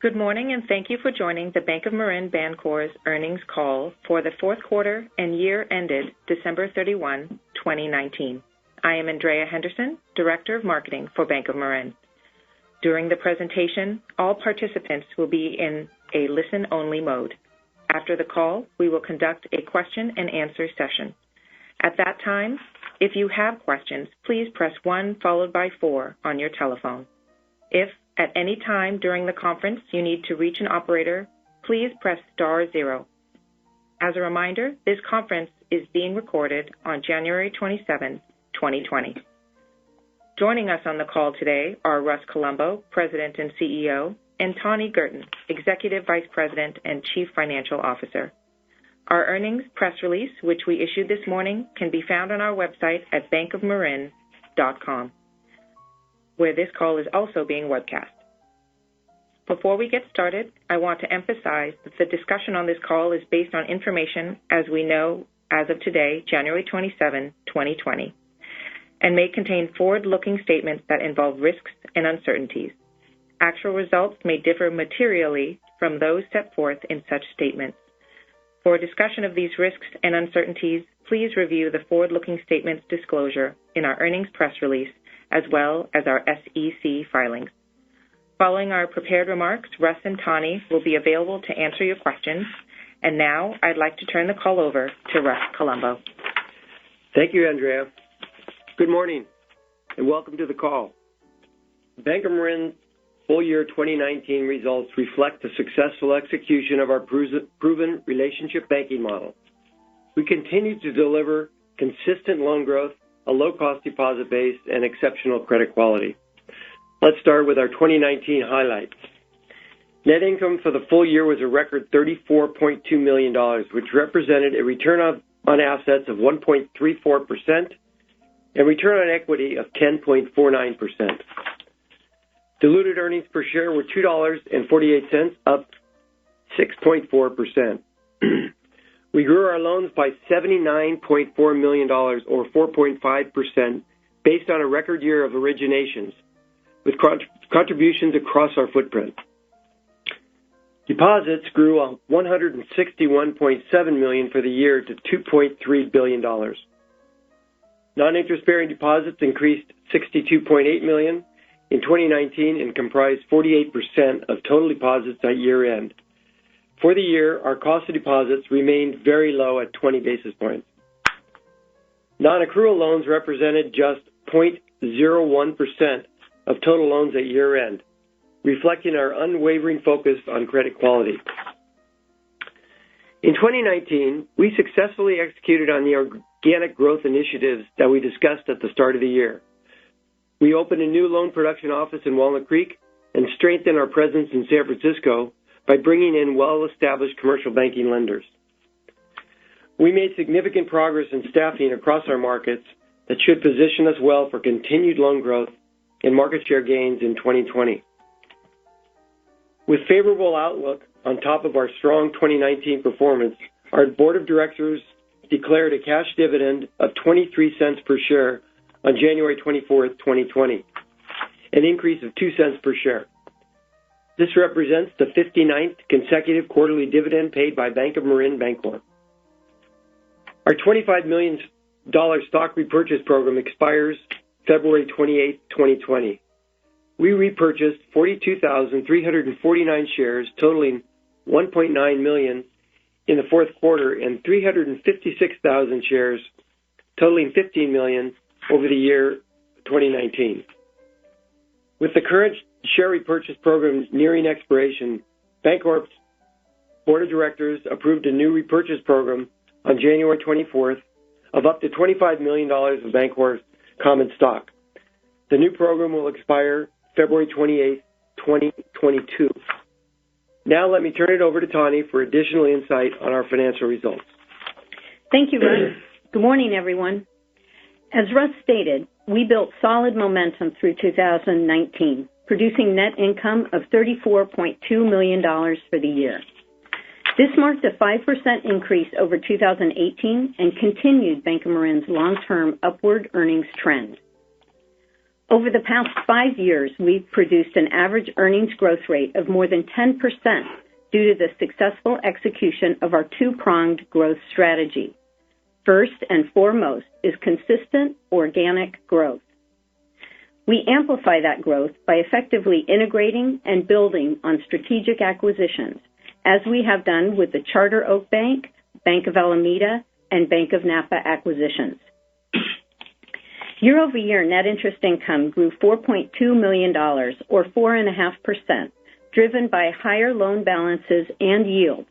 Good morning, and thank you for joining the Bank of Marin Bancorp's earnings call for the fourth quarter and year ended December 31, 2019. I am Andrea Henderson, Director of Marketing for Bank of Marin. During the presentation, all participants will be in a listen-only mode. After the call, we will conduct a question-and-answer session. At that time, if you have questions, please press 1 followed by 4 on your telephone. If at any time during the conference you need to reach an operator, please press *0. As a reminder, this conference is being recorded on January 27, 2020. Joining us on the call today are Russ Colombo, President and CEO, and Tani Girton, Executive Vice President and Chief Financial Officer. Our earnings press release, which we issued this morning, can be found on our website at bankofmarin.com, where this call is also being webcast. Before we get started, I want to emphasize that the discussion on this call is based on information as we know as of today, January 27, 2020, and may contain forward-looking statements that involve risks and uncertainties. Actual results may differ materially from those set forth in such statements. For a discussion of these risks and uncertainties, please review the forward-looking statements disclosure in our earnings press release, as well as our SEC filings. Following our prepared remarks, Russ and Tani will be available to answer your questions. And now I'd like to turn the call over to Russ Colombo. Thank you, Andrea. Good morning, and welcome to the call. Bank of Marin's full year 2019 results reflect the successful execution of our proven relationship banking model. We continue to deliver consistent loan growth, a low-cost deposit base, and exceptional credit quality. Let's start with our 2019 highlights. Net income for the full year was a record $34.2 million, which represented a return on assets of 1.34% and return on equity of 10.49%. Diluted earnings per share were $2.48, up 6.4%. We grew our loans by $79.4 million, or 4.5%, based on a record year of originations, with contributions across our footprint. Deposits grew $161.7 million for the year to $2.3 billion. Non-interest-bearing deposits increased $62.8 million in 2019 and comprised 48% of total deposits at year-end. For the year, our cost of deposits remained very low at 20 basis points. Non-accrual loans represented just 0.01% of total loans at year-end, reflecting our unwavering focus on credit quality. In 2019, we successfully executed on the organic growth initiatives that we discussed at the start of the year. We opened a new loan production office in Walnut Creek and strengthened our presence in San Francisco by bringing in well-established commercial banking lenders. We made significant progress in staffing across our markets that should position us well for continued loan growth and market share gains in 2020. With favorable outlook on top of our strong 2019 performance, our board of directors declared a cash dividend of 23 cents per share on January 24th, 2020, an increase of 2 cents per share. This represents the 59th consecutive quarterly dividend paid by Bank of Marin Bancorp. Our $25 million stock repurchase program expires February 28, 2020. We repurchased 42,349 shares totaling $1.9 million in the fourth quarter and 356,000 shares totaling $15 million over the year 2019. With the current share repurchase program nearing expiration, Bancorp's board of directors approved a new repurchase program on January 24th of up to $25 million of Bancorp's common stock. The new program will expire February 28th, 2022. Now let me turn it over to Tani for additional insight on our financial results. Thank you, Russ. Good morning, everyone. As Russ stated, we built solid momentum through 2019, producing net income of $34.2 million for the year. This marked a 5% increase over 2018 and continued Bank of Marin's long-term upward earnings trend. Over the past 5 years, we've produced an average earnings growth rate of more than 10% due to the successful execution of our two-pronged growth strategy. First and foremost is consistent organic growth. We amplify that growth by effectively integrating and building on strategic acquisitions, as we have done with the Charter Oak Bank, Bank of Alameda, and Bank of Napa acquisitions. Year-over-year net interest income grew $4.2 million, or 4.5%, driven by higher loan balances and yields.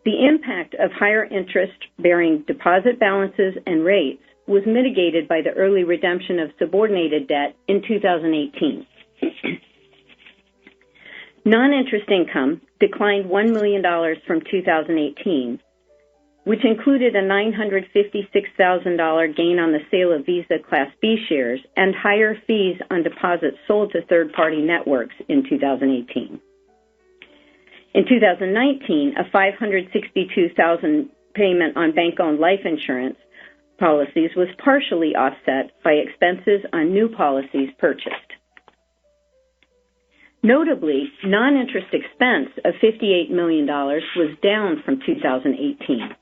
The impact of higher interest-bearing deposit balances and rates was mitigated by the early redemption of subordinated debt in 2018. Non-interest income declined $1 million from 2018, which included a $956,000 gain on the sale of Visa Class B shares and higher fees on deposits sold to third-party networks in 2018. In 2019, a $562,000 payment on bank-owned life insurance policies was partially offset by expenses on new policies purchased. Notably, non-interest expense of $58 million was down from 2018.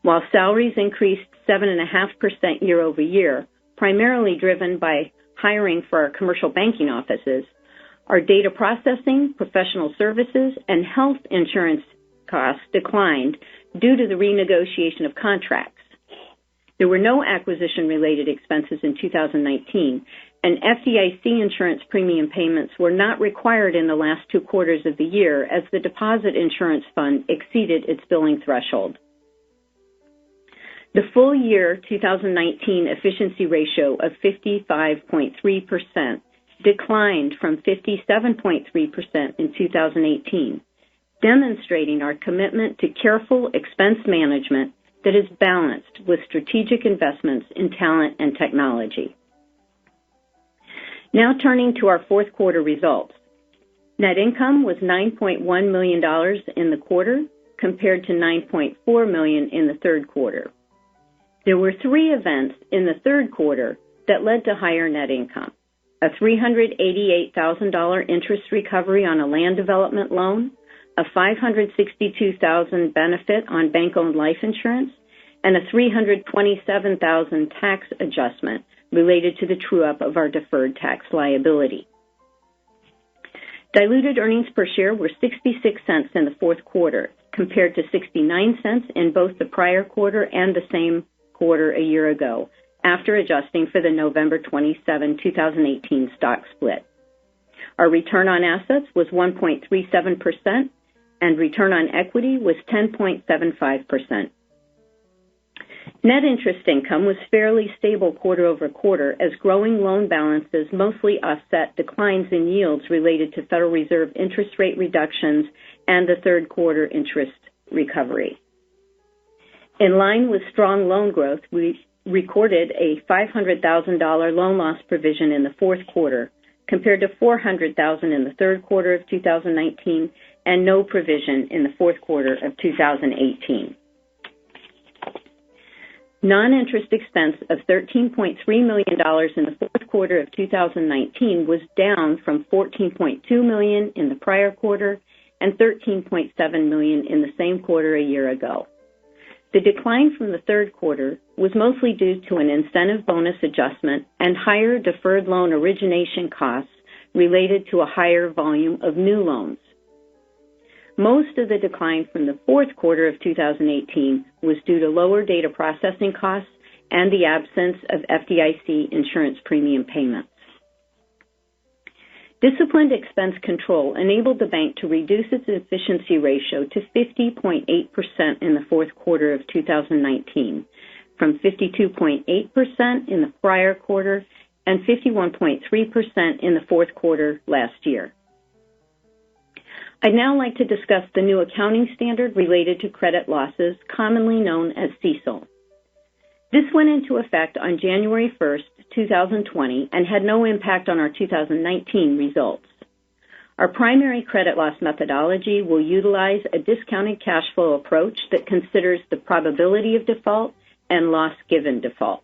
While salaries increased 7.5% year over year, primarily driven by hiring for our commercial banking offices, our data processing, professional services, and health insurance costs declined due to the renegotiation of contracts. There were no acquisition-related expenses in 2019, and FDIC insurance premium payments were not required in the last 2 quarters of the year as the deposit insurance fund exceeded its billing threshold. The full year 2019 efficiency ratio of 55.3% declined from 57.3% in 2018, demonstrating our commitment to careful expense management that is balanced with strategic investments in talent and technology. Now turning to our fourth quarter results. Net income was $9.1 million in the quarter compared to $9.4 million in the third quarter. There were 3 events in the third quarter that led to higher net income. A $388,000 interest recovery on a land development loan, a $562,000 benefit on bank-owned life insurance, and a $327,000 tax adjustment related to the true-up of our deferred tax liability. Diluted earnings per share were 66 cents in the fourth quarter, compared to 69 cents in both the prior quarter and the same quarter a year ago, after adjusting for the November 27, 2018 stock split. Our return on assets was 1.37%, and return on equity was 10.75%. Net interest income was fairly stable quarter over quarter as growing loan balances mostly offset declines in yields related to Federal Reserve interest rate reductions and the third quarter interest recovery. In line with strong loan growth, we recorded a $500,000 loan loss provision in the fourth quarter, compared to $400,000 in the third quarter of 2019 and no provision in the fourth quarter of 2018. Non-interest expense of $13.3 million in the fourth quarter of 2019 was down from $14.2 million in the prior quarter and $13.7 million in the same quarter a year ago. The decline from the third quarter was mostly due to an incentive bonus adjustment and higher deferred loan origination costs related to a higher volume of new loans. Most of the decline from the fourth quarter of 2018 was due to lower data processing costs and the absence of FDIC insurance premium payments. Disciplined expense control enabled the bank to reduce its efficiency ratio to 50.8% in the fourth quarter of 2019, from 52.8% in the prior quarter and 51.3% in the fourth quarter last year. I'd now like to discuss the new accounting standard related to credit losses, commonly known as CECL. This went into effect on January 1st, 2020, and had no impact on our 2019 results. Our primary credit loss methodology will utilize a discounted cash flow approach that considers the probability of default and loss given default.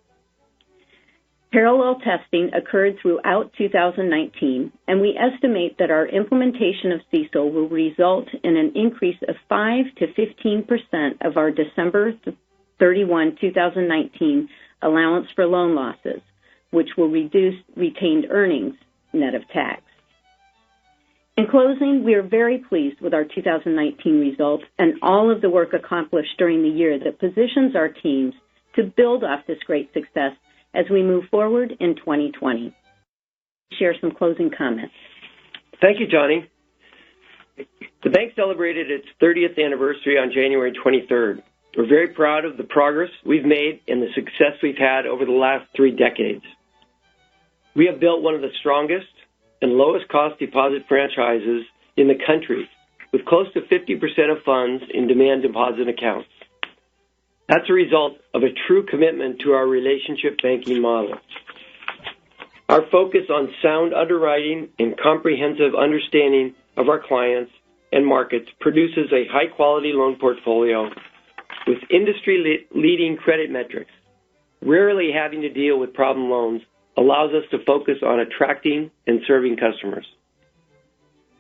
Parallel testing occurred throughout 2019, and we estimate that our implementation of CECL will result in an increase of 5 to 15% of our December 31, 2019 allowance for loan losses, which will reduce retained earnings net of tax. In closing, we are very pleased with our 2019 results and all of the work accomplished during the year that positions our teams to build off this great success as we move forward in 2020. Share some closing comments. Thank you, Johnny. The bank celebrated its 30th anniversary on January 23rd. We're very proud of the progress we've made and the success we've had over the last 3 decades. We have built one of the strongest and lowest cost deposit franchises in the country, with close to 50% of funds in demand deposit accounts. That's a result of a true commitment to our relationship banking model. Our focus on sound underwriting and comprehensive understanding of our clients and markets produces a high-quality loan portfolio with industry-leading credit metrics. Rarely having to deal with problem loans allows us to focus on attracting and serving customers.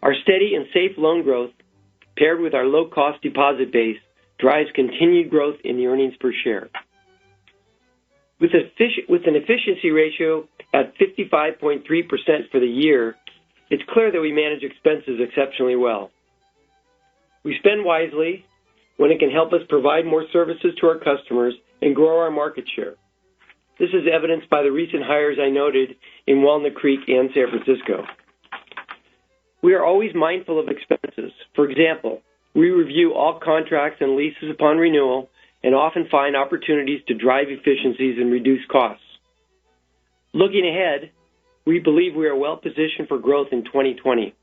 Our steady and safe loan growth, paired with our low-cost deposit base, drives continued growth in the earnings per share. With an efficiency ratio at 55.3% for the year, it's clear that we manage expenses exceptionally well. We spend wisely when it can help us provide more services to our customers and grow our market share. This is evidenced by the recent hires I noted in Walnut Creek and San Francisco. We are always mindful of expenses. For example, we review all contracts and leases upon renewal and often find opportunities to drive efficiencies and reduce costs. Looking ahead, we believe we are well positioned for growth in 2020.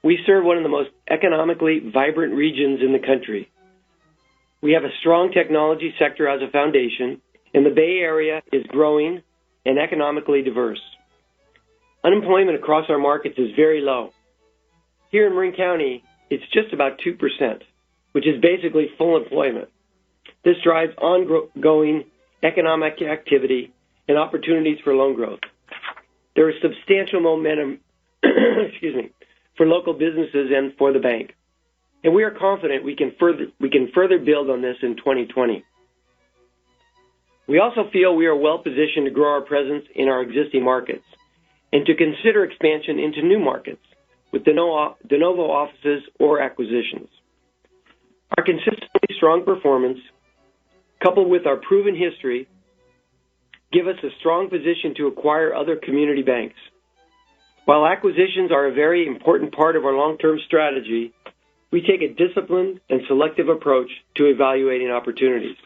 We serve one of the most economically vibrant regions in the country. We have a strong technology sector as a foundation, and the Bay Area is growing and economically diverse. Unemployment across our markets is very low. Here in Marin County, it's just about 2%, which is basically full employment. This drives ongoing economic activity and opportunities for loan growth. There is substantial momentum for local businesses and for the bank. And we are confident we can further build on this in 2020. We also feel we are well positioned to grow our presence in our existing markets and to consider expansion into new markets with de novo offices or acquisitions. Our consistently strong performance, coupled with our proven history, give us a strong position to acquire other community banks. While acquisitions are a very important part of our long-term strategy, we take a disciplined and selective approach to evaluating opportunities.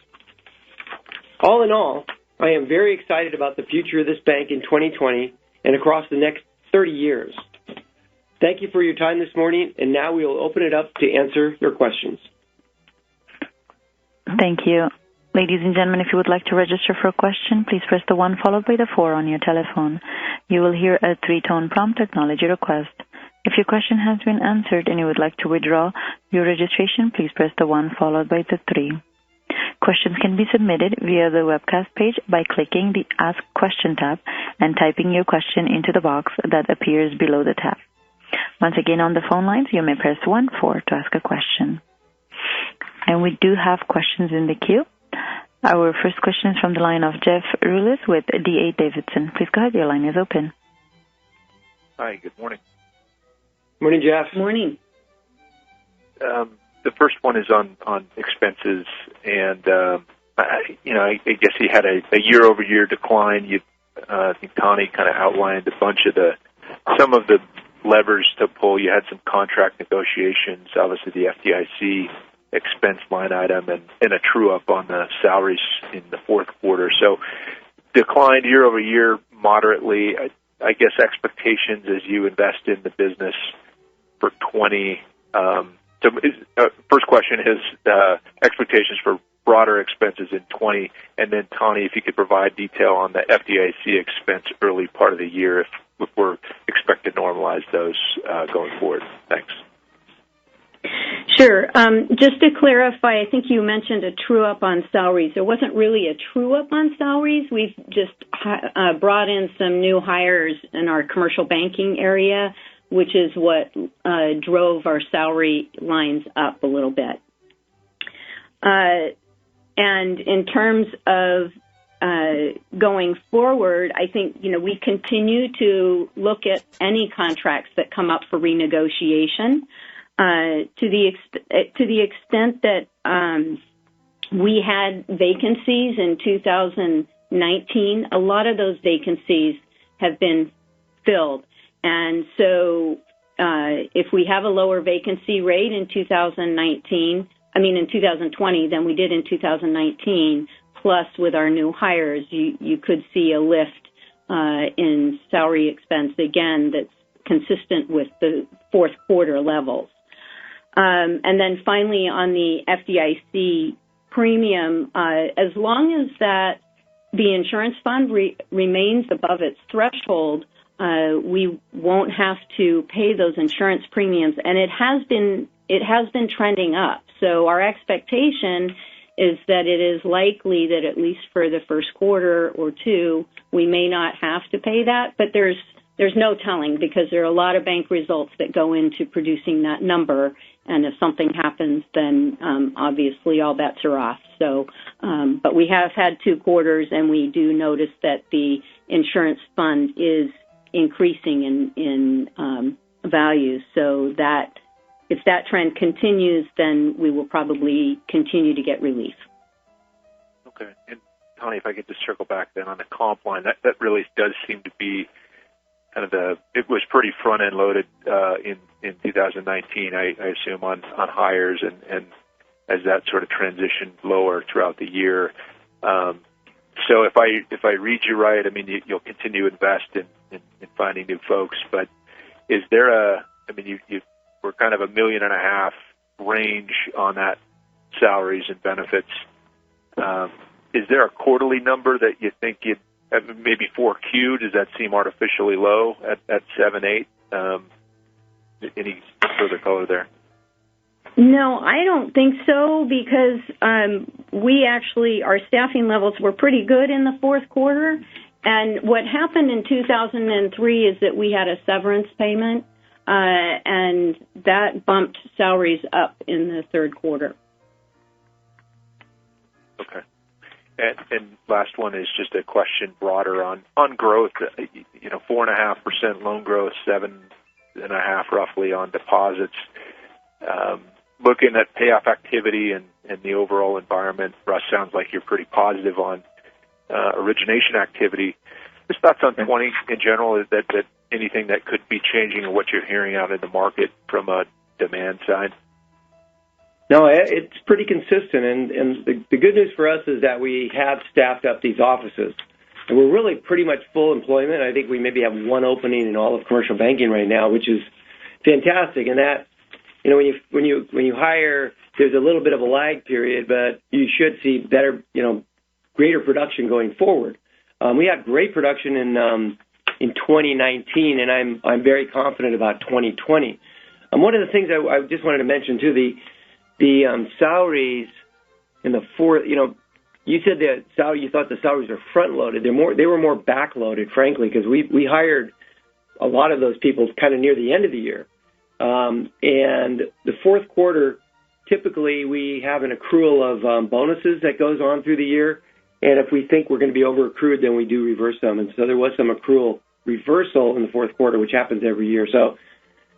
All in all, I am very excited about the future of this bank in 2020 and across the next 30 years. Thank you for your time this morning, and now we will open it up to answer your questions. Thank you. Ladies and gentlemen, if you would like to register for a question, please press the 1 followed by the 4 on your telephone. You will hear a 3-tone prompt to acknowledge your request. If your question has been answered and you would like to withdraw your registration, please press the 1 followed by the 3. Questions can be submitted via the webcast page by clicking the Ask Question tab and typing your question into the box that appears below the tab. Once again, on the phone lines, you may press 1-4 to ask a question. And we do have questions in the queue. Our first question is from the line of Jeff Rulis with D.A. Davidson. Please go ahead. Your line is open. Hi, good morning. Morning, Jeff. Morning. The first one is on expenses, and I guess you had a year-over-year decline. I think Tani kind of outlined a bunch of some of the levers to pull. You had some contract negotiations, obviously the FDIC expense line item, and a true-up on the salaries in the fourth quarter. So declined year-over-year moderately. I guess expectations as you invest in the business for 20. First question is expectations for broader expenses in 20, and then Tani, if you could provide detail on the FDIC expense early part of the year, if we're expected to normalize those going forward. Thanks. Sure. Just to clarify, I think you mentioned a true-up on salaries. There wasn't really a true-up on salaries. We've just brought in some new hires in our commercial banking area, which is what drove our salary lines up a little bit. And in terms of going forward, I think, we continue to look at any contracts that come up for renegotiation. To the extent that we had vacancies in 2019, a lot of those vacancies have been filled. And so if we have a lower vacancy rate in 2020 than we did in 2019, plus with our new hires, you could see a lift in salary expense, again, that's consistent with the fourth quarter levels. And then finally, on the FDIC premium, as long as that the insurance fund remains above its threshold, we won't have to pay those insurance premiums, and it has been trending up. So our expectation is that it is likely that at least for the first quarter or two, we may not have to pay that, but there's no telling because there are a lot of bank results that go into producing that number, and if something happens, then obviously all bets are off. So, but we have had 2 quarters, and we do notice that the insurance fund is increasing in value, so that if that trend continues, then we will probably continue to get relief. Okay. And Connie, if I could just circle back then on the comp line, that really does seem to be kind of it was pretty front-end loaded in 2019, I assume, on hires and as that sort of transitioned lower throughout the year. So if I read you right, I mean, you'll continue to invest in finding new folks, but is there we're kind of $1.5 million range on that salaries and benefits. Is there a quarterly number that you think maybe 4Q, does that seem artificially low at 7-8? Any further color there? No, I don't think so, because our staffing levels were pretty good in the fourth quarter. And what happened in 2003 is that we had a severance payment, and that bumped salaries up in the third quarter. Okay. And last one is just a question broader on growth. 4.5% loan growth, 7.5% roughly on deposits. Looking at payoff activity and the overall environment, Russ, sounds like you're pretty positive on origination activity. Just thoughts on 20 in general, is that anything that could be changing or what you're hearing out in the market from a demand side? No, it's pretty consistent, and the good news for us is that we have staffed up these offices, and we're really pretty much full employment. I think we maybe have one opening in all of commercial banking right now, which is fantastic. And that, when you hire, there's a little bit of a lag period, but you should see better, greater production going forward. We had great production in 2019, and I'm very confident about 2020. One of the things I just wanted to mention too, the salaries in the fourth, you said that you thought the salaries are front loaded. They were more back loaded, frankly, because we hired a lot of those people kind of near the end of the year. And the fourth quarter, typically we have an accrual of bonuses that goes on through the year. And if we think we're going to be over accrued, then we do reverse them. And so there was some accrual reversal in the fourth quarter, which happens every year. So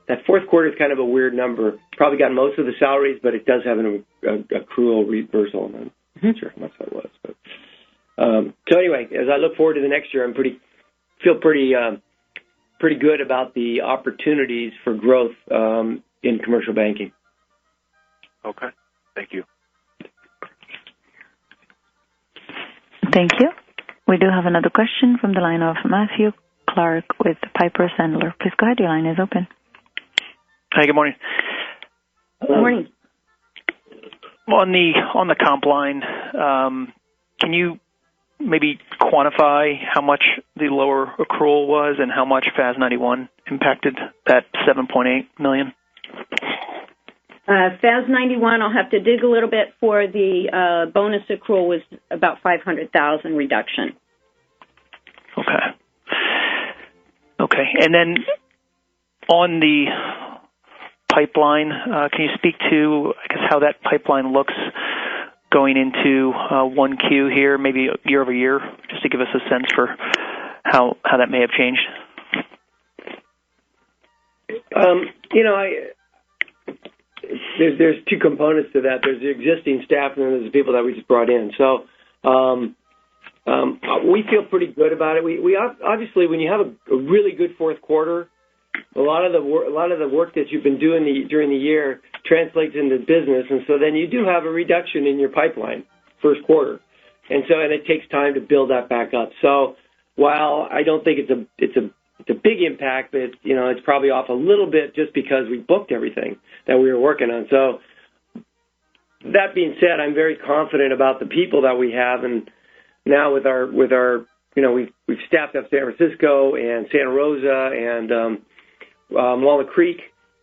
that fourth quarter is kind of a weird number. Probably got most of the salaries, but it does have an accrual reversal. I'm not sure how much that was. But, so anyway, as I look forward to the next year, feel pretty good about the opportunities for growth in commercial banking. Okay. Thank you. Thank you. We do have another question from the line of Matthew Clark with Piper Sandler. Please go ahead. Your line is open. Hi, good morning. Good morning. On the comp line, can you maybe quantify how much the lower accrual was and how much FAS 91 impacted that $7.8 million? FAS 91, I'll have to dig a little bit for the bonus accrual was about $500,000 reduction. Okay. And then on the pipeline, can you speak to, I guess, how that pipeline looks going into 1Q here, maybe year over year, just to give us a sense for how that may have changed? There's two components to that. There's the existing staff, and then there's the people that we just brought in. So we feel pretty good about it. We obviously, when you have a really good fourth quarter, a lot of the work that you've been doing during the year translates into business, and so then you do have a reduction in your pipeline first quarter, and it takes time to build that back up. So while I don't think it's a big impact, but it's probably off a little bit just because we booked everything that we were working on. So that being said, I'm very confident about the people that we have, and now with our we've staffed up San Francisco and Santa Rosa and Walnut Creek,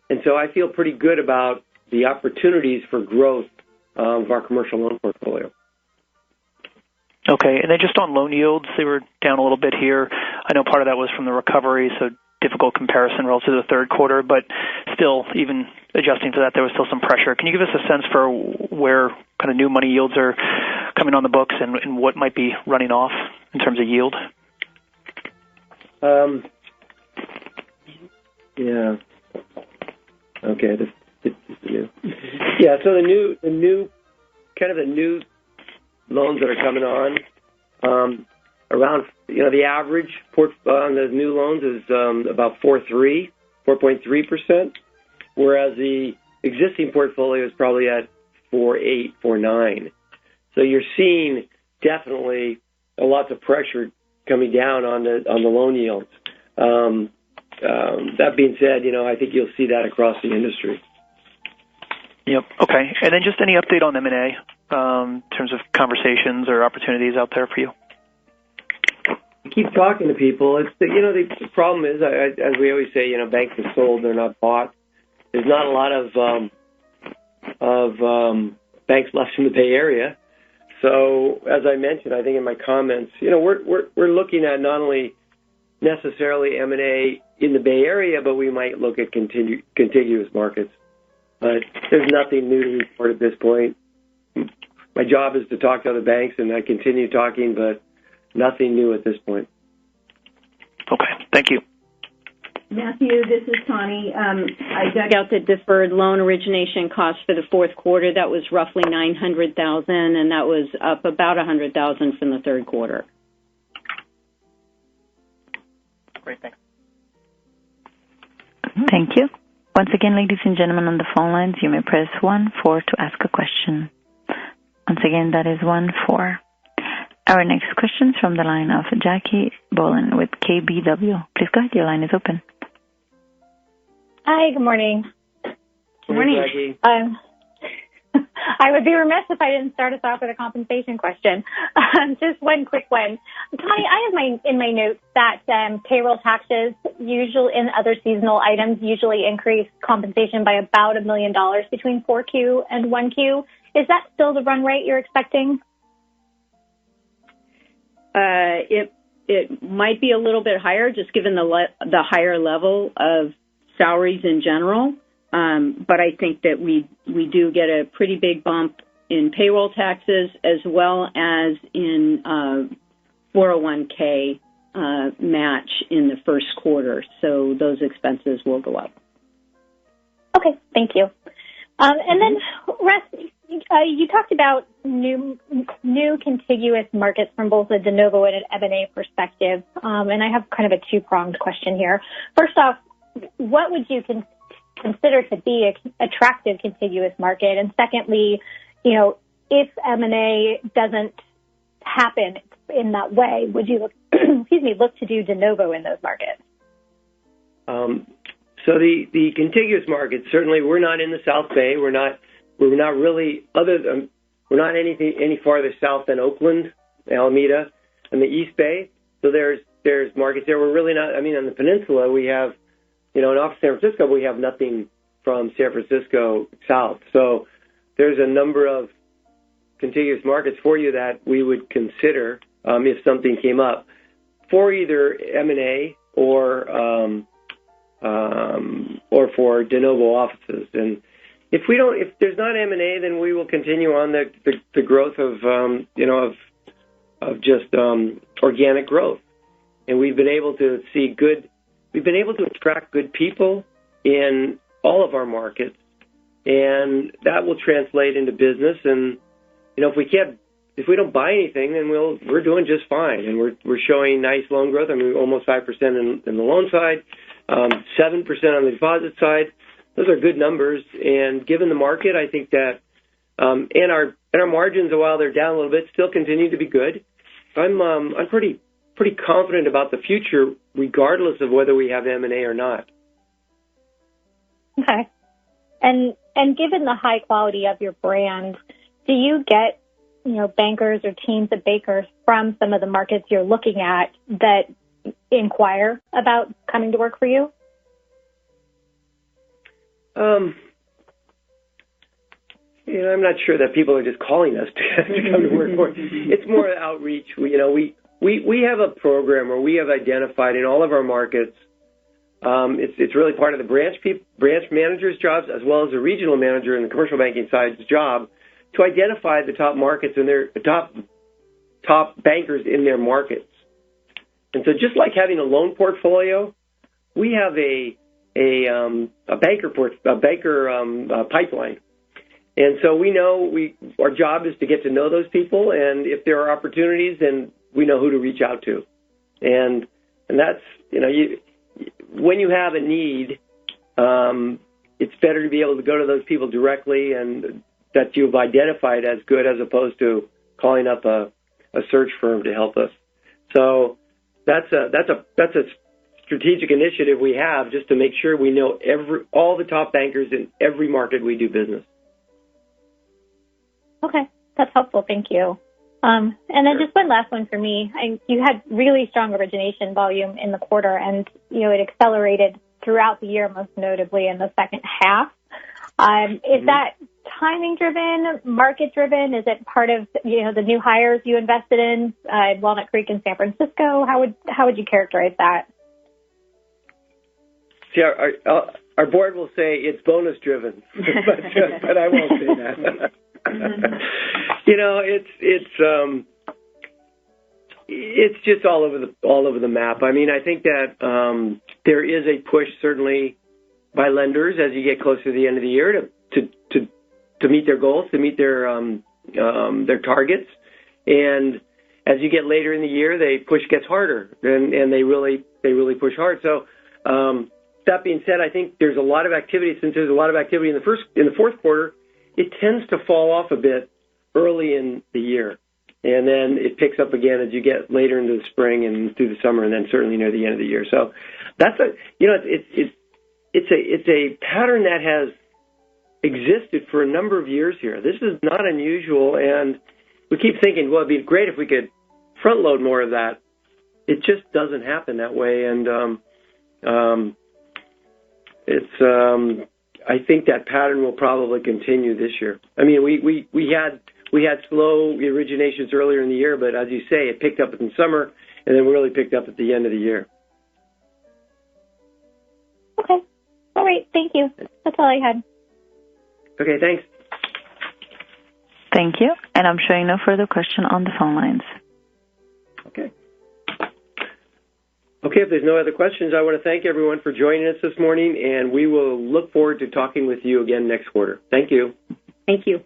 and so I feel pretty good about the opportunities for growth of our commercial loan portfolio. Okay, and then just on loan yields, they were down a little bit here. I know part of that was from the recovery, so difficult comparison relative to the third quarter, but still, even adjusting for that, there was still some pressure. Can you give us a sense for where kind of new money yields are coming on the books and what might be running off in terms of yield? Yeah. Okay. Yeah. So the new loans that are coming on, around the average on the new loans is about 4.3%, whereas the existing portfolio is probably at 4.8, 4.9. So you're seeing definitely a lot of pressure coming down on the loan yields. That being said, I think you'll see that across the industry. Yep. Okay. And then just any update on M&A in terms of conversations or opportunities out there for you? Keep talking to people. It's the problem is, as we always say, banks are sold, they're not bought. There's not a lot of banks left in the Bay Area. So as I mentioned, I think in my comments, we're looking at not only necessarily M&A in the Bay Area, but we might look at contiguous markets. But there's nothing new to report at this point. My job is to talk to other banks, and I continue talking, but nothing new at this point. Okay. Thank you. Matthew, this is Tani. I dug out the deferred loan origination cost for the fourth quarter. That was roughly $900,000, and that was up about $100,000 from the third quarter. Great. Thanks. Thank you. Once again, ladies and gentlemen, on the phone lines, you may press 1-4 to ask a question. Once again, that is 1-4. Our next question is from the line of Jackie Boland with KBW. Please go ahead. Your line is open. Hi, good morning. Good morning, Jackie. I would be remiss if I didn't start us off with a compensation question. Just one quick one. Tani, I have in my notes that payroll taxes usually and other seasonal items usually increase compensation by about $1 million between 4Q and 1Q. Is that still the run rate you're expecting? It might be a little bit higher, just given the higher level of salaries in general. But I think that we do get a pretty big bump in payroll taxes as well as in 401k match in the first quarter. So those expenses will go up. Okay, thank you. And then, Russ, you talked about new contiguous markets from both a de novo and an M&A perspective. And I have kind of a two-pronged question here. First off, what would you consider to be an attractive contiguous market? And secondly, if M&A doesn't happen in that way, would you look to do de novo in those markets? So the contiguous markets, certainly we're not in the South Bay. We're not really we're not any farther south than Oakland, Alameda, and the East Bay. So there's markets there. We're really not. I mean, on the peninsula we have, in off San Francisco we have nothing from San Francisco south. So there's a number of contiguous markets for you that we would consider if something came up for either M&A or for de novo offices. And if there's not M&A, then we will continue on the growth of just organic growth. And we've been able to attract good people in all of our markets, and that will translate into business. And if we don't buy anything, then we're doing just fine, and we're showing nice loan growth. I mean, almost 5% in the loan side, 7% on the deposit side. Those are good numbers, and given the market, I think that and our margins, while they're down a little bit, still continue to be good. I'm pretty confident about the future, regardless of whether we have M&A or not. Okay, and given the high quality of your brand, do you get bankers or teams of bankers from some of the markets you're looking at that inquire about coming to work for you? I'm not sure that people are just calling us to come to work for. It's more outreach. We have a program where we have identified in all of our markets. It's really part of the branch manager's jobs as well as the regional manager in the commercial banking side's job to identify the top markets and their top bankers in their markets. And so, just like having a loan portfolio, we have a banker pipeline. And so we know our job is to get to know those people, and if there are opportunities, then we know who to reach out to. And that's, when you have a need, it's better to be able to go to those people directly and that you've identified as good, as opposed to calling up a search firm to help us. So that's a strategic initiative we have, just to make sure we know all the top bankers in every market we do business. Okay, that's helpful. Thank you. And then just one last one for me. You had really strong origination volume in the quarter, and it accelerated throughout the year, most notably in the second half. Is that timing driven, market driven? Is it part of the new hires you invested in Walnut Creek and San Francisco? How would you characterize that? See, our board will say it's bonus driven, but I won't say that. It's just all over the map. I mean, I think that there is a push, certainly by lenders, as you get closer to the end of the year, to meet their goals, to meet their targets, and as you get later in the year, push gets harder, and they really push hard. So that being said, I think there's a lot of activity. Since there's a lot of activity in the fourth quarter, it tends to fall off a bit early in the year, and then it picks up again as you get later into the spring and through the summer, and then certainly near the end of the year. So that's it's a pattern that has existed for a number of years here. This is not unusual, and we keep thinking, well, it'd be great if we could front load more of that. It just doesn't happen that way, and I think that pattern will probably continue this year. I mean, we had slow originations earlier in the year, but as you say, it picked up in the summer, and then really picked up at the end of the year. Okay. All right. Thank you. That's all I had. Okay, thanks. Thank you. And I'm showing no further question on the phone lines. Okay. Okay, if there's no other questions, I want to thank everyone for joining us this morning, and we will look forward to talking with you again next quarter. Thank you. Thank you.